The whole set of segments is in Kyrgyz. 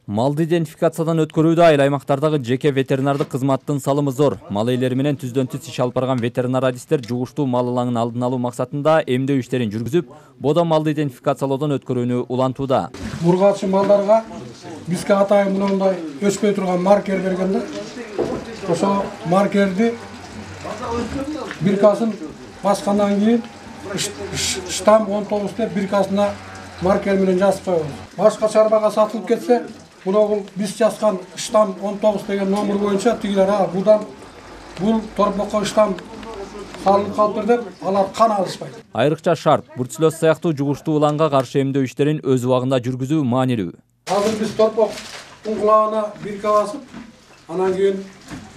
Малды идентификациядан өткөрүүдө айыл аймактардагы жеке ветеринардык кызматтын салымы зор. Мал ээлери менен түздөн түз иш алып барган ветеринар адистер жугуштуу мал ылаңын алдын алуу максатында эмдөө иштерин жүргүзүп, бода малды идентификациялоодон өткөрүүнү улантууда. Ургаачы малдарга бизге атайын мындай өспөй турган маркер бергенде, ошо маркерди биркасын баскандан кийин штамп 19 деп биркасына маркер менен жазып коебуз. Башка чарбага сатылып кетсе, бул биз жазган штамп 19 деген номер боюнча тигилер бул торпокко штамп салынып калыптыр деп алар кан алышпайт. Айрыкча шарп, бруцеллез сыяктуу жугуштуу уланга каршы эмдөө иштерин өз убагында жүргүзүү маанилүү. Азыр биз торпоктун кулагына бирка басып, анан кийин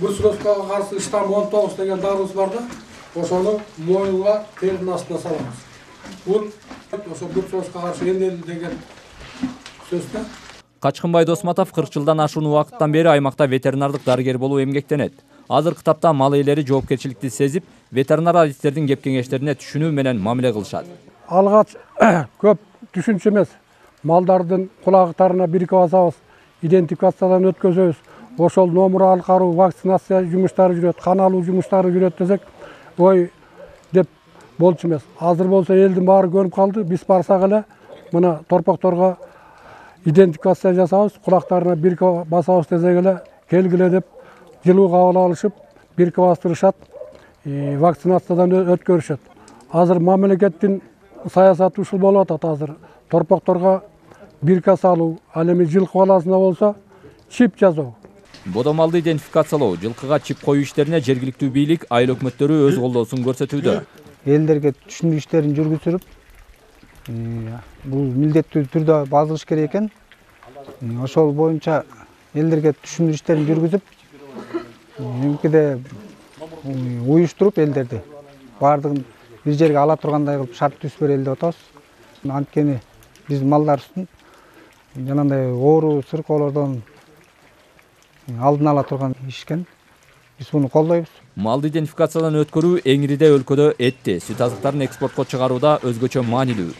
бруцеллезга каршы штамп 19 деген дарыбыз бар да, ошону моюнга теринин астына салабыз. Бул ошо бруцеллезга каршы эмделди деген сөз да. Качкынбай Досматов 40 жылдан ашуун убакыттан бери аймакта ветеринардык дарыгер болуу эмгектенет. Азыркы тапта мал ээлери жоопкерчиликти сезип, ветеринар адистердин кеп кеңештерине түшүнүү менен мамиле кылышат. Алгач көп түшүнчү эмес. Малдардын кулагытарына бирке басабыз, идентификациядан өткөзөбүз. Ошол номер алкаруу, вакцинация жумуштары жүрөт, кан алуу жумуштары жүрөт десек, ой деп болчу эмес. Азыр болсо элдин баары көрүп калды. Биз барсак эле мына торпокторго идентификация жасабыз, кулактарына бирке басабыз десек эле келгиле деп жылуу кабыл алышып, бирке бастырышат, вакцинациядан өткөрүшөт. Азыр мамлекеттин саясаты ушул болуп атат азыр. Торпокторго бирке салуу, ал эми жылкы баласына болсо чип жасоо. Бода малды идентификациялоо, жылкыга чип коюу иштерине жергиликтүү бийлик, айыл өкмөттөрү өз колдоосун көрсөтүүдө. Элдерге түшүндүрүү иштерин жүргүзүп, бул милдеттүү түрдө базылыш керек экен. Ошол боюнча элдерге түшүндүрүү иштерин жүргүзүп, мкде уюштуруп элдерди баардыгын бир жерге ала тургандай кылып шарт түзүп берели деп атабыз. Анткени биз малдар үстүн жанагындай оору сыркоолордон алдын ала турган иш экен. Биз муну колдойбуз. Малды идентификациядан өткөрүү Эңириде өлкөдө этти, сүт азыктарын экспортко чыгарууда өзгөчө маанилүү.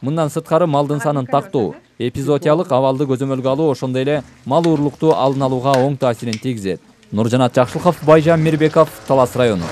Мындан сырткары малдын санын тактоо, эпизоотиялык абалды көзөмөлгө алуу ошондой эле мал уурлукту алдын алууга оң таасирин тийгизет. Нуржанат Жакшылыков, Байжан Мирбеков, Талас району.